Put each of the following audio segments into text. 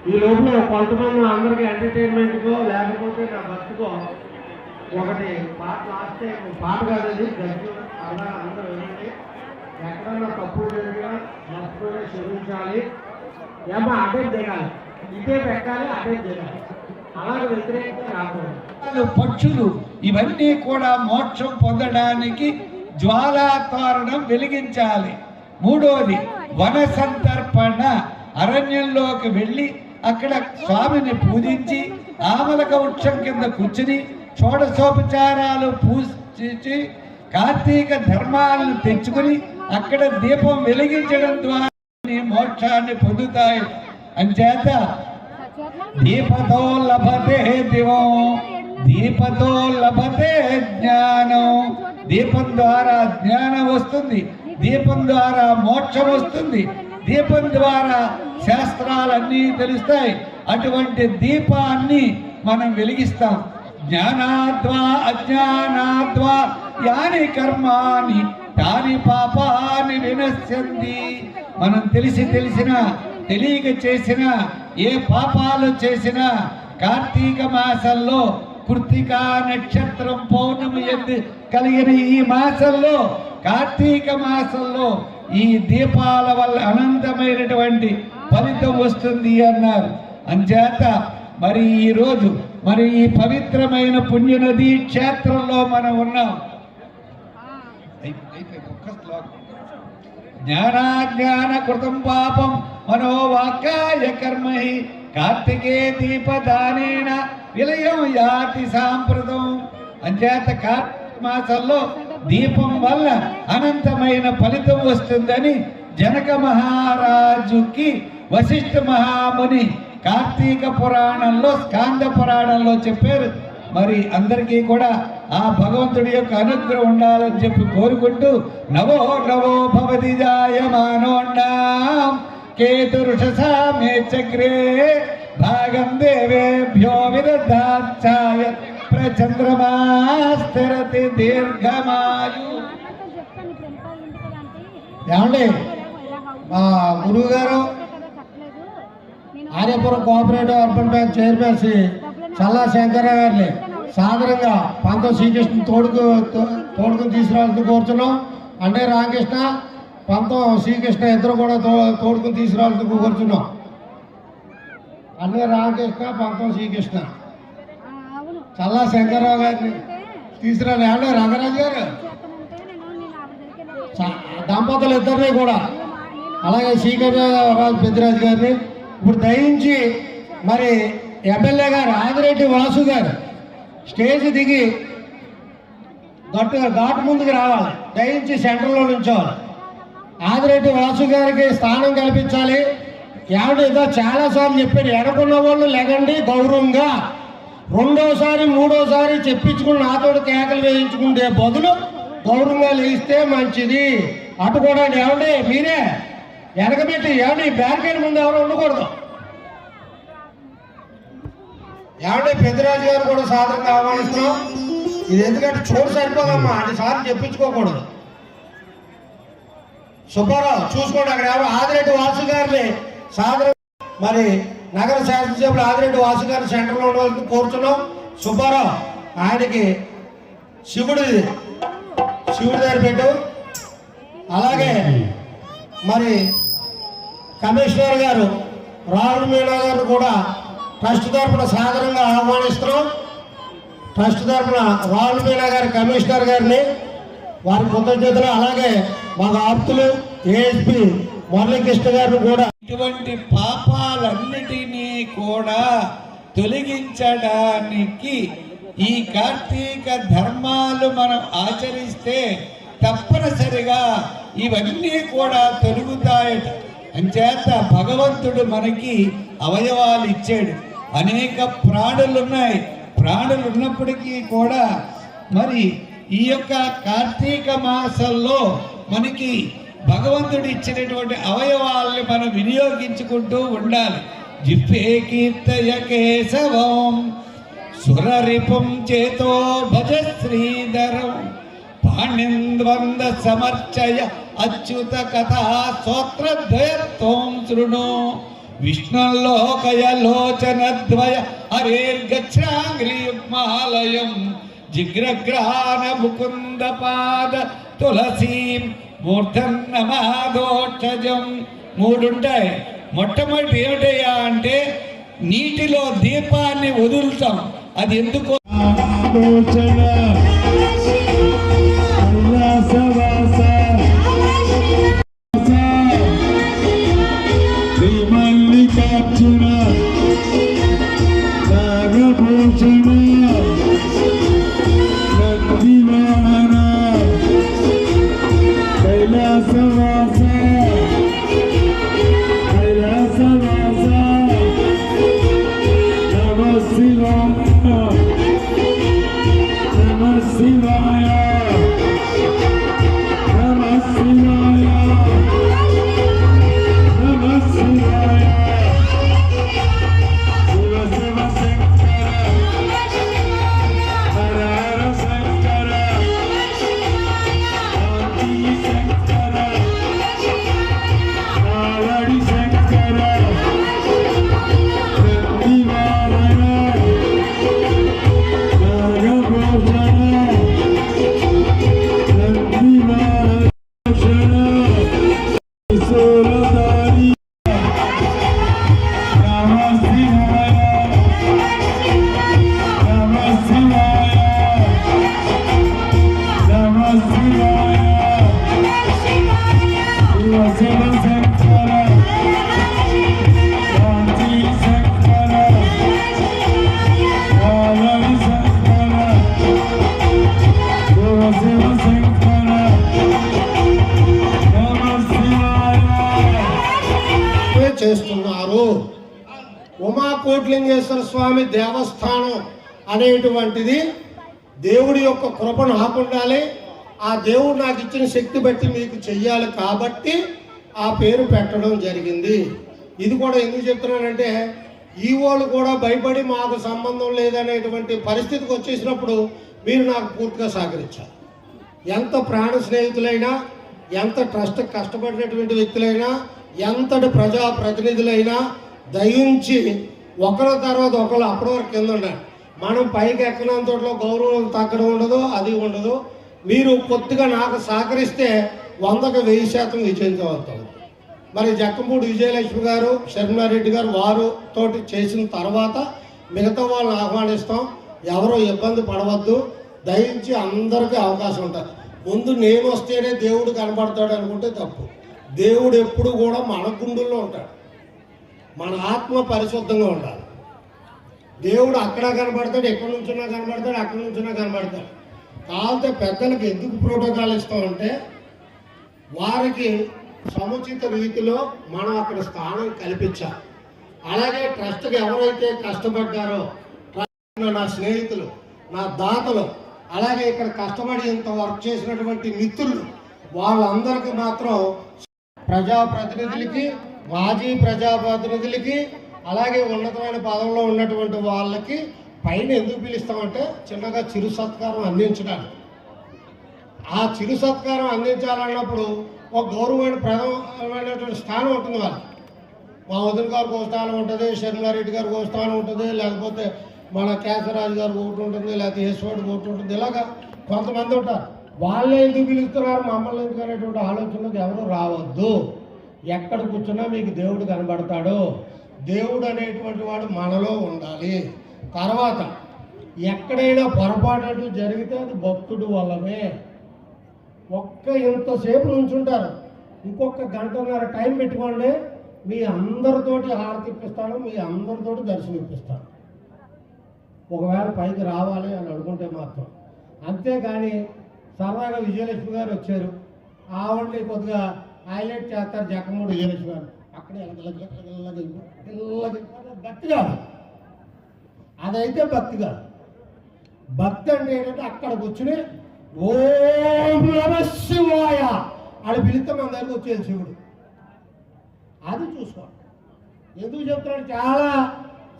ఈ లోపల కొంతమంది అందరికీ ఎంటర్టైన్మెంట్కో లేకపోతే నా భక్తికో ఒకటి పాట లాస్ట్ పాట కాదండి గట్టి అలా అందరూ వినండి. ఎక్కడన్నా తప్పులు జరిగినా భక్తులే క్షమించాలి. ఏమో అదే దిగాలి, ఇదే పెట్టాలి, అదే దిగాలి. అలాగే వ్యతిరేకంగా రాకూడదు. పక్షులు ఇవన్నీ కూడా మోక్షం పొందడానికి జ్వాలా తోరణం వెలిగించాలి. మూడోది వన సంతర్పణ. అరణ్యంలోకి వెళ్ళి అక్కడ స్వామిని పూజించి ఆమలక వృక్షం కింద కూర్చుని షోడశోపచారాలు పూజించి కార్తీక ధర్మాలను తెచ్చుకుని అక్కడ దీపం వెలిగించడం ద్వారా మోక్షాన్ని పొందుతాయి. అంచేత దీపతో లభతే దివం, దీపతో లభతే జ్ఞానం. దీపం ద్వారా జ్ఞానం వస్తుంది, దీపం ద్వారా మోక్షం వస్తుంది, దీపం ద్వారా శాస్త్రాలన్నీ తెలుస్తాయి. అటువంటి దీపాన్ని మనం వెలిగిస్తాం. జ్ఞానాద్వా అజ్ఞానాద్వా యాని కర్మాని తాని పాపాని వినశ్యంతి. మనం తెలిసినా తెలియక చేసినా ఏ పాపాలు చేసినా కార్తీక మాసంలో కృత్తికా నక్షత్రం పౌర్ణమి ఎందు కలిగిన ఈ మాసంలో కార్తీక మాసంలో ఈ దీపాల వల్ల అనంతమైనటువంటి ఫలితం వస్తుంది అన్నారు. అంచేత మరి ఈరోజు మరి ఈ పవిత్రమైన పుణ్యనది క్షేత్రంలో మనం ఉన్నాం. జ్ఞానాజ్ఞాన కృతం పాపం మనోవాక్కాయ కర్మహి కార్తికే దీపదానేన విలయం యాతి సాంప్రదం. అంచేత కార్తీక మాసంలో దీపం వల్ల అనంతమైన ఫలితం వస్తుందని జనక మహారాజుకి వశిష్ఠ మహాముని కార్తీక పురాణంలో స్కాంద పురాణంలో చెప్పారు. మరి అందరికీ కూడా ఆ భగవంతుడి యొక్క అనుగ్రహం ఉండాలని చెప్పి కోరుకుంటూ నవో నవో భవతి జాయమానోన్నాం కేతురుషసామే చక్రే భాగం దేవేభ్యో విదధాచాయ ప్రచంద్రమా స్థిరతి దీర్ఘమాయు. ఏమండి మా గురువు గారు Aryapuram cooperative urban bank chairman Challa Shankara గారిని సాధారణంగా పంతం శ్రీకృష్ణ తోడుకుని తీసుకురావాలని కోరుతున్నాం. అంటే రామకృష్ణ పంతం శ్రీకృష్ణ ఇద్దరు కూడా తోడుకుని తీసుకురావాలని కోరుతున్నాం. అంటే రామకృష్ణ పంతం శ్రీకృష్ణ చల్లా శంకర్రావు గారిని తీసుకురాలి. అంటే రంగరాజు గారు దంపతులు ఇద్దరిని కూడా అలాగే శ్రీకర్రాజు పెద్దిరాజు గారిని ఇప్పుడు దయించి మరి ఎమ్మెల్యే గారు ఆదిరెడ్డి వాసు గారు స్టేజ్ దిగి ఘాటు ముందుకు రావాలి. దయించి సెంటర్లో నుంచోవాలి. ఆదిరెడ్డి వాసు గారికి స్థానం కల్పించాలి. ఏదో చాలాసార్లు చెప్పారు, ఎడకున్న వాళ్ళు లెగండి గౌరవంగా. రెండోసారి మూడోసారి చెప్పించుకుని నాతో కేకలు వేయించుకుంటే బదులు గౌరవంగా లేస్తే మంచిది. అటు కూడా ఏమండి మీరే వెనకబెట్టి ఏమండి బ్యారికేడ్ ముందు ఎవరు ఉండకూడదు. ఏమంటే పెద్దరాజు గారు కూడా సాధారణంగా ఆహ్వానిస్తున్నాం. ఇది ఎందుకంటే చోటు సరిపోదమ్మా, అన్నిసార్లు చెప్పించుకోకూడదు. సుబ్బారావు చూసుకోండి అక్కడ ఎవరు ఆదిరెడ్డి వాసు గారిని సాధారణ మరి నగర శాసనసభ్యులు ఆదిరెడ్డి వాసు గారి సెంటర్లో ఉండవలసి కోరుతున్నాం. సుబ్బారావు ఆయనకి శివుడి దగ్గర పెట్టు. అలాగే మరి కమిషనర్ గారు రాహుల్ మీనా గారు కూడా ట్రస్ట్ తరఫున సాధారణంగా ఆహ్వానిస్తున్నాం. ట్రస్ట్ తరఫున రాహుల్ మీనా గారి కమిషనర్ గారిని వారి కృతజ్ఞతలు. అలాగే మా ఆప్తులు ఏఎస్పీ మురళీకృష్ణ గారిని కూడా ఇటువంటి పాపాలన్నిటినీ కూడా తొలగించడానికి ఈ కార్తీక ధర్మాలు మనం ఆచరిస్తే తప్పనిసరిగా ఇవన్నీ కూడా తొలుగుతాయట. అంచేత భగవంతుడు మనకి అవయవాలు ఇచ్చాడు. అనేక ప్రాణులు ఉన్నాయి. ప్రాణులు ఉన్నప్పటికీ కూడా మరి ఈ యొక్క కార్తీక మాసంలో మనకి భగవంతుడు ఇచ్చినటువంటి అవయవాల్ని మనం వినియోగించుకుంటూ ఉండాలి. జిహ్వే కీర్తయ కేశవం సురరిపుం చేతో భజ శ్రీధరం పాణింద్వంద సమర్చయ అచ్యుత కథా స్తోత్రద్వయత్వం శృణు విష్ణులోకయలోచనద్వయ హరేర్గచ్ఛాంగ్రియుగ్మాలయం జిగ్రగ్రహాన ముకుంద పాద తులసీం మూర్ధన్నమాదోక్షజం. మూడుంటాయి. మొట్టమొదటి ఏమిటయ్యా అంటే నీటిలో దీపాన్ని వదులుతాం. అది ఎందుకు? మల్లికార్జున నాగభూషణ నందివాహన కైలాసవాస కైలాసవాస నమ శివాయ నమ శివాయ నమ శివాయ నమ శివాయ శివ శివ శంకర హర హర శంకర శాంతి శంకర కావడి శంకర నందివాహన నాగభూషణ నందివాహన సోలదారి నమ శివాయ నమ శివాయ నమ శివాయ శివ శివ శంకర శాంతి శంకర కావడి శంకర శివ శివ శంకర నమ శివాయ చేస్తున్నారు. ఉమాకోట్లింగేశ్వర స్వామి దేవస్థానం అనేటువంటిది దేవుడి యొక్క కృప నాకు ఉండాలి, ఆ దేవుడు నాకు ఇచ్చిన శక్తి బట్టి మీకు చెయ్యాలి కాబట్టి ఆ పేరు పెట్టడం జరిగింది. ఇది కూడా ఎందుకు చెప్తున్నానంటే ఈ వాళ్ళు కూడా భయపడి మాకు సంబంధం లేదనేటువంటి పరిస్థితికి వచ్చేసినప్పుడు మీరు నాకు పూర్తిగా సహకరించాలి. ఎంత ప్రాణ స్నేహితులైనా, ఎంత ట్రస్ట్ కష్టపడినటువంటి వ్యక్తులైనా, ఎంతటి ప్రజాప్రతినిధులైనా దయించి ఒకరి తర్వాత ఒకరు అప్పటి వరకు కింద ఉండాలి. మనం పైకి ఎక్కనంతలో గౌరవం తగ్గడం ఉండదు, అది ఉండదు. మీరు కొద్దిగా నాకు సహకరిస్తే 100కి 1000% విజయించవస్తాం. మరి జక్కంపూడి విజయలక్ష్మి గారు, శర్మారెడ్డి గారు వారు తోటి చేసిన తర్వాత మిగతా వాళ్ళని ఆహ్వానిస్తాం. ఎవరో ఇబ్బంది పడవద్దు, దయించి అందరికీ అవకాశం ఉంటుంది. ముందు నేను వస్తేనే దేవుడు కనబడతాడు అనుకుంటే తప్పు. దేవుడు ఎప్పుడు కూడా మన గుండెల్లో ఉంటాడు. మన ఆత్మ పరిశుద్ధంగా ఉండాలి. దేవుడు అక్కడ కనబడతాడు, ఎక్కడి నుంచున్నా కనబడతాడు, అక్కడి నుంచున్నా కనబడతాడు. కాకపోతే పెద్దలకు ఎందుకు ప్రోటోకాల్ ఇస్తామంటే వారికి సముచిత రీతిలో మనం అక్కడ స్థానం కల్పించాలి. అలాగే ట్రస్ట్కి ఎవరైతే కష్టపడ్డారో, నా స్నేహితులు, నా దాతలు, అలాగే ఇక్కడ కష్టపడి ఇంత వర్క్ చేసినటువంటి మిత్రులు, వాళ్ళందరికీ మాత్రం ప్రజాప్రతినిధులకి, మాజీ ప్రజాప్రతినిధులకి, అలాగే ఉన్నతమైన పదవుల్లో ఉన్నటువంటి వాళ్ళకి పైన ఎందుకు పిలుస్తామంటే చిన్నగా చిరు సత్కారం అందించడానికి. ఆ చిరు సత్కారం అందించాలన్నప్పుడు ఒక గౌరవమైనటువంటి స్థానం ఉంటుంది వాళ్ళకి. మా వదిన గారికి ఒక స్థానం ఉంటుంది, శర్మారెడ్డి గారికి ఒక స్థానం ఉంటుంది, లేకపోతే మన కేశవరాజు గారికి ఒకటి ఉంటుంది, లేకపోతే యేసువాడికి ఒకటి ఉంటుంది. ఇలాగా కొంతమంది ఉంటారు. వాళ్ళే ఎందుకు పిలుస్తున్నారు, మమ్మల్ని ఎందుకు అనేటువంటి ఆలోచనలకు ఎవరు రావద్దు. ఎక్కడ కూర్చున్నా మీకు దేవుడు కనబడతాడు. దేవుడు అనేటువంటి వాడు మనలో ఉండాలి. తర్వాత ఎక్కడైనా పొరపాటు జరిగితే అది భక్తుడు వల్లనే. ఇంతసేపు నుంచుంటారు, ఇంకొక గంటన్నర టైం పెట్టుకోండి, మీ అందరితోటి హారతి ఇప్పిస్తాను, మీ అందరితోటి దర్శనం ఇప్పిస్తాను. ఒకవేళ పైకి రావాలి అని అనుకుంటే మాత్రం. అంతేగాని సరదాగా విజయలక్ష్మి గారు వచ్చారు, ఆవిడని కొద్దిగా హైలైట్ చేస్తారు. జక్కంపూడి విజయలక్ష్మి గారు అక్కడే భక్తి కాదు, అదైతే భక్తి కాదు. భక్తి అంటే ఏంటంటే అక్కడ కూర్చుని ఓం నమః శివాయ అని పిలిస్తే మన దగ్గరకు వచ్చేది శివుడు. అది చూసుకోండి. ఎందుకు చెప్తున్నాడు చాలా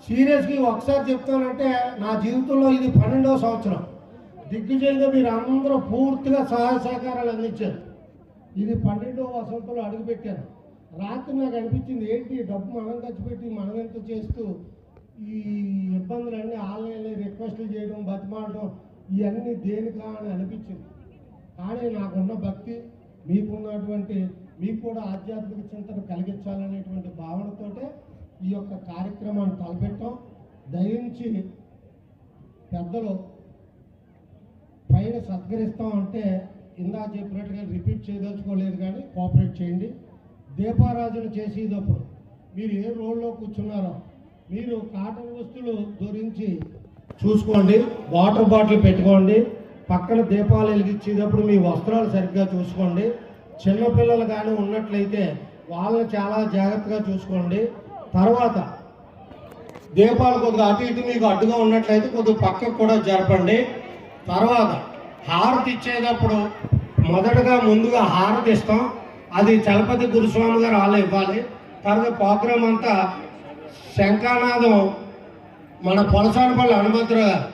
సీరియస్గా ఒకసారి చెప్తానంటే, నా జీవితంలో ఇది 12వ సంవత్సరం. దిగ్విజయంగా మీరు అందరూ పూర్తిగా సహాయ సహకారాలు అందించారు. ఇది 12వ వసంతంలో అడుగుపెట్టాను. రాత్రి నాకు అనిపించింది ఏంటి డబ్బు మనం ఖర్చు పెట్టి మనం ఎంత చేస్తూ ఈ ఇబ్బందులన్నీ ఆన్లైన్లో రిక్వెస్ట్లు చేయడం బతిమాడడం ఇవన్నీ దేనికా అని అనిపించింది. కానీ నాకున్న భక్తి మీకున్నటువంటి మీకు కూడా ఆధ్యాత్మిక చింతన కలిగించాలనేటువంటి భావనతోటే ఈ యొక్క కార్యక్రమాన్ని తలపెట్టాం. దయించి పెద్దలు పైన సత్కరిస్తాం అంటే ఇందాక చెప్పినట్టుగా రిపీట్ చేయదలుచుకోలేదు, కానీ కోఆపరేట్ చేయండి. దీపారాధన చేసేటప్పుడు మీరు ఏ రోడ్లో కూర్చున్నారో మీరు కాటన్ వస్తువులు ధరించి చూసుకోండి, వాటర్ బాటిల్ పెట్టుకోండి, పక్కన దీపాలు వెలిగించేటప్పుడు మీ వస్త్రాలు సరిగ్గా చూసుకోండి. చిన్నపిల్లలు కానీ ఉన్నట్లయితే వాళ్ళని చాలా జాగ్రత్తగా చూసుకోండి. తర్వాత దీపాలు కొద్దిగా అటు ఇటు మీకు అడ్డుగా ఉన్నట్లయితే కొద్దిగా పక్కకు కూడా జరపండి. తర్వాత హారతి ఇచ్చేటప్పుడు ముందుగా హారతి ఇస్తాం, అది చలపతి గురుస్వామి గారు వాళ్ళు ఇవ్వాలి. తర్వాత ప్రోగ్రాం అంతా శంఖానాదం మన పొలసానపల్లి హనుమంతరావు గారు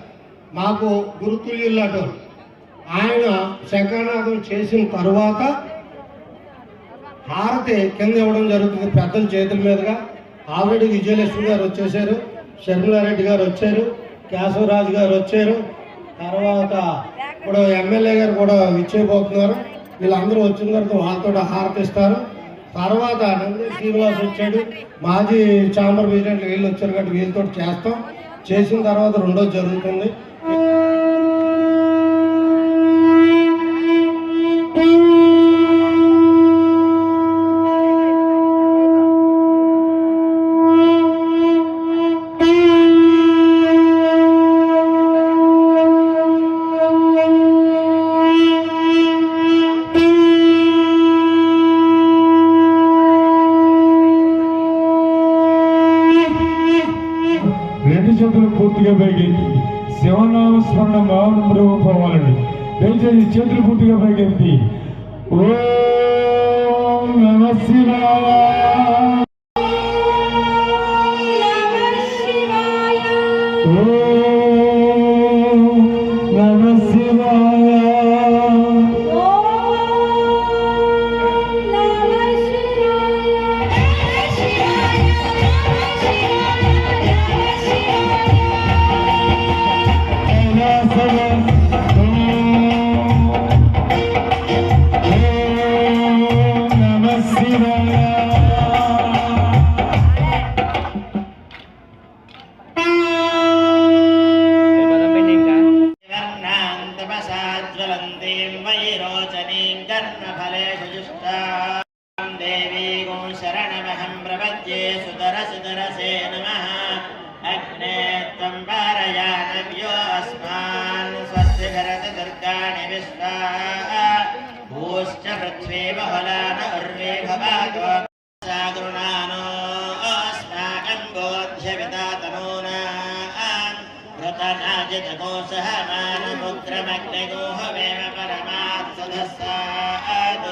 మాకు గురుతుల్యులాటు ఆయన శంఖానాదం చేసిన తర్వాత హారతి కింద ఇవ్వడం జరుగుతుంది పెద్దల చేతుల మీదుగా. ఆల్రెడీ విజయలక్ష్మి గారు వచ్చేసారు, షర్మిలారెడ్డి గారు వచ్చారు, కేశవరాజు గారు వచ్చారు, తర్వాత ఇప్పుడు ఎమ్మెల్యే గారు కూడా ఇచ్చేయబోతున్నారు. వీళ్ళందరూ వచ్చిన తర్వాత వాళ్ళతో హారతి ఇస్తారు. తర్వాత నందీ శ్రీనివాస్ వచ్చాడు, మాజీ చాంబర్ ప్రెసిడెంట్ వీళ్ళు వచ్చారు కాబట్టి వీళ్ళతో చేస్తాం. చేసిన తర్వాత రెండోది జరుగుతుంది. రెండు చేతులు పూర్తిగా పైకెత్తి శివనామ స్మరణ మహానుభావాలండి. దయచేసి చేతులు పూర్తిగా పైకెత్తి ఓం నమః శివాయ ఓం నమః శివాయ शरणमहं प्रपद्ये सुतरसे नमः अग्ने त्वं पारयानव्यो अस्मान् स्वस्ति भरति दुर्गाणि विश्वा भूश्च पृथ्वी बहुलान उर्वे भवातो सागुणानो अस्माकं बोध्यविदातनूनां कृतनाजितकोसः मानमुग्रमग्निगोह वेम परमात् सदस्सात्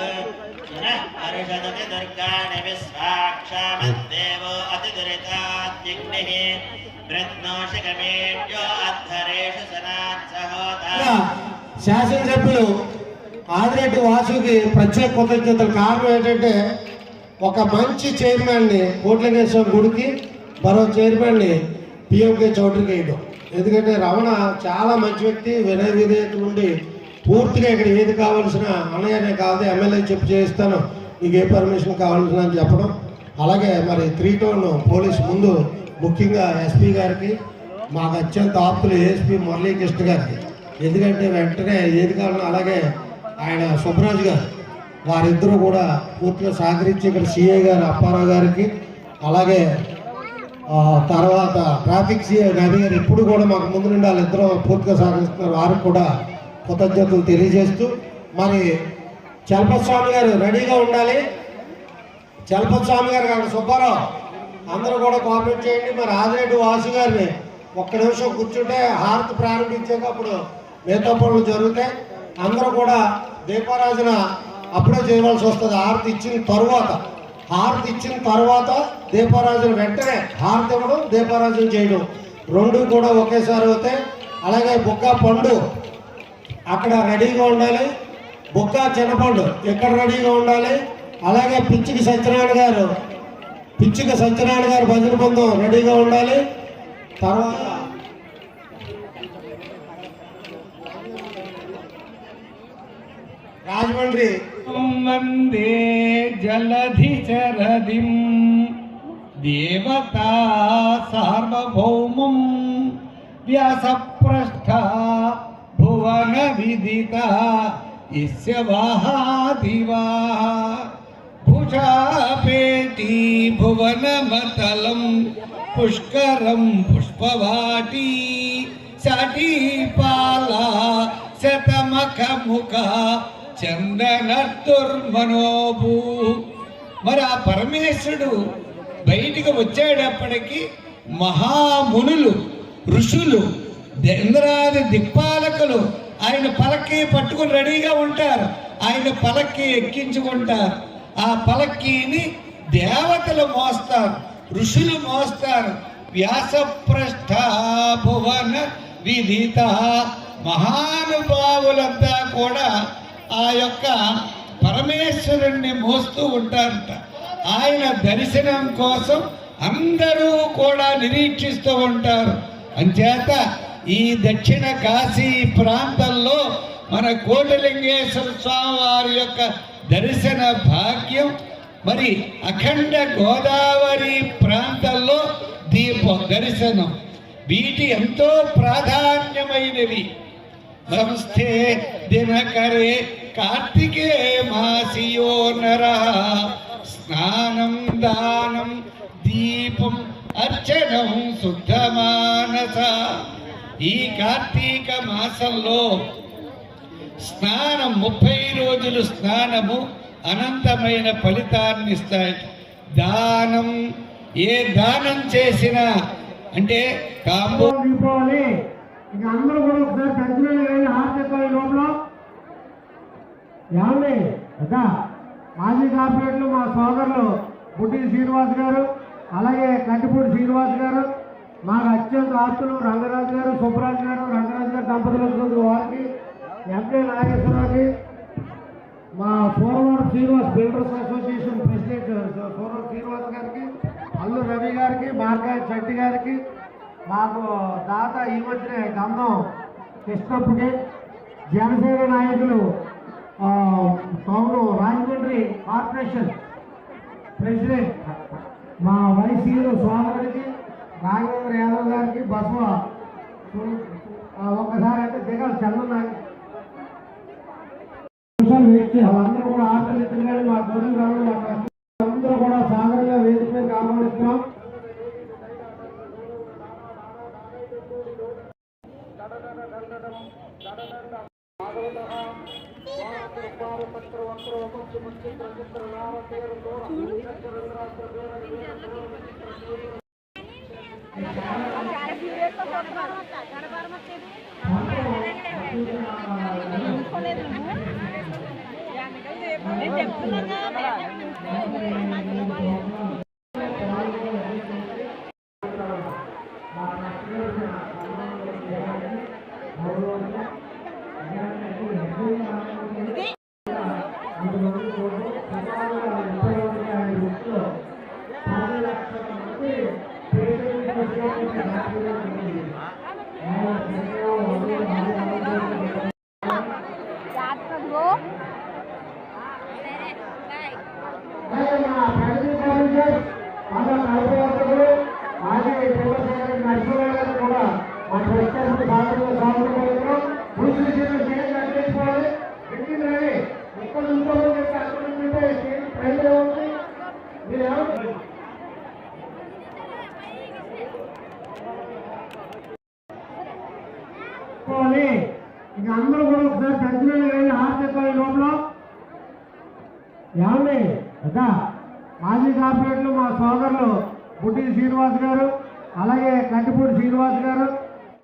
अर्षदति दुर्गाणि विश्वाक्षामद्देवो अतिदुरिताद्यग्निः वृत्नोषिकमेड्यो अद्धरेषु सनात् सहोदा. శాసనసభ్యులు ఆదిరెడ్డి వాసుకి ప్రత్యేక కృతజ్ఞతలు. కారణం ఏంటంటే ఒక మంచి చైర్మన్ని కోట్లింగేశ్వర గుడికి మరో చైర్మన్ని పిఎంకే చౌదరికి వేయడం. ఎందుకంటే రమణ చాలా మంచి వ్యక్తి, వినయ విధేయతలు ఉండి పూర్తిగా ఇక్కడ ఏది కావాల్సిన అన్నయ్యనే కాదు ఎమ్మెల్యే చెప్పి చేయిస్తాను, నీకు ఏ పర్మిషన్ కావాల్సిన అని చెప్పడం. అలాగే మరి 3 టౌన్ పోలీస్ ముందు ముఖ్యంగా ఎస్పీ గారికి, మాకు అత్యంత ఆప్తులు ఏఎస్పీ మురళీకృష్ణ గారికి, ఎందుకంటే వెంటనే ఏది కావాలన్నా, అలాగే ఆయన సుబ్రాజ్ గారు వారిద్దరూ కూడా పూర్తిగా సహకరించి ఇక్కడ సిఐ గారు అప్పారావు గారికి, అలాగే తర్వాత ట్రాఫిక్ సిఐ నది గారు ఎప్పుడు కూడా మాకు ముందు నుండి వాళ్ళిద్దరూ పూర్తిగా సహకరిస్తున్నారు. వారికి కూడా కృతజ్ఞతలు తెలియజేస్తూ మరి చలపతి స్వామి గారు రెడీగా ఉండాలి. చలపతి స్వామి గారు కాదు సుబ్బారావు అందరూ కూడా కోఆపరేట్ చేయండి. మరి ఆదిరెడ్డి వాసు గారిని ఒక్క నిమిషం కూర్చుంటే హారతి ప్రారంభించేటప్పుడు మిగతా పనులు జరుగుతాయి. అందరూ కూడా దీపారాధన అప్పుడే చేయవలసి వస్తుంది. హారతి ఇచ్చిన తర్వాత దీపారాధన వెంటనే హారతి ఇవ్వడం, దీపారాధన చేయడం రెండు కూడా ఒకేసారి అవుతాయి. అలాగే బుక్క పండు అక్కడ రెడీగా ఉండాలి, బుక్క చిన్నపండు ఇక్కడ రెడీగా ఉండాలి. అలాగే పిచ్చిక సత్యనారాయణ గారు భజన బృందం రెడీగా ఉండాలి. తర్వాత రాజమండ్రి వందే జలధి చరదిం దేవతా సార్వభౌమం వ్యాసప్రస్థ భువన విదిత ఇస్య వాహాదివా భుజాపేటి భువనమతలం పుష్కరం పుష్పవాటి సటీపాల శతమఖముఖ చందనర్దుర్మనోభూ. మరి ఆ పరమేశ్వరుడు బయటికి వచ్చేటప్పటికి మహామునులు ఋషులు ఇంద్రాది దిక్పాలకులు ఆయన పలక్కి పట్టుకుని రెడీగా ఉంటారు. ఆయన పలక్కి ఎక్కించుకుంటారు. ఆ పలక్కీని దేవతలు మోస్తారు, ఋషులు మోస్తారు. వ్యాసప్రస్థ భువన విదిత మహానుభావులంతా కూడా ఆ యొక్క పరమేశ్వరుణ్ణి మోస్తూ ఉంటారట. ఆయన దర్శనం కోసం అందరూ కూడా నిరీక్షిస్తూ ఉంటారు. అంచేత ఈ దక్షిణ కాశీ ప్రాంతంలో మన కోటిలింగేశ్వర స్వామి వారి యొక్క దర్శన భాగ్యం, మరి అఖండ గోదావరి ప్రాంతంలో దీప దర్శనం, వీటి ఎంతో ప్రాధాన్యమైనవి. సంస్థే దినకరే కార్తికే మాసియో నర స్నానం దానం దీపం అర్చనం శుద్ధమానస. ఈ కార్తీక మాసంలో స్నానం 30 రోజులు స్నానము అనంతమైన ఫలితాన్ని ఇస్తాయి. దానం, ఏ దానం చేసినా అంటే దీపావళి ఇక అందరూ కూడా ఒకసారి పెంచలేదు హాస్పిటల్ లోపల ఏమండి కదా. మాజీ కార్పొరేట్లు మా సోదరులు బుడ్డి శ్రీనివాస్ గారు, అలాగే కట్టిపూడి శ్రీనివాస్ గారు, మాకు అత్యంత ఆస్తులు రంగరాజు గారు, సుబ్బరాజు గారు, రంగరాజు గారు దంపతులకు వారికి, ఎంకే నాగేశ్వరరావుకి, మా సోమవారం శ్రీనివాస్ బిల్డర్స్ అసోసియేషన్ ప్రెసిడెంట్ సోమవారం శ్రీనివాస్ గారికి, అల్లు రవి గారికి, మార్కాయ చెట్టి గారికి, మాకు దాత ఈ మధ్యనే గంధం కృష్ణప్పకి, జనసేన నాయకులు టౌన్ రాజమండ్రి కార్పొరేషన్ ప్రెసిడెంట్ మా వైసీలో స్వామికి, రాఘవేంద్ర యాదవ్ గారికి, బసవ ఒక్కసారి అంటే దిగాలి చంద్రబాబు వాళ్ళందరూ కూడా ఆటలు ఎత్తుగానే మా గొడవలు రావడం, మా అందరూ కూడా సాగరంగా వేదిక మీద ఆహ్వానిస్తున్నాం. ఇక అందరూ కూడా ఒకసారి పెంచలేదు హాస్పిటల్ లోపల ఏమండి కదా. మాజీ కార్పొరేట్లు మా సోదరులు బుడ్డి శ్రీనివాస్ గారు, అలాగే కట్టిపూడి శ్రీనివాస్ గారు,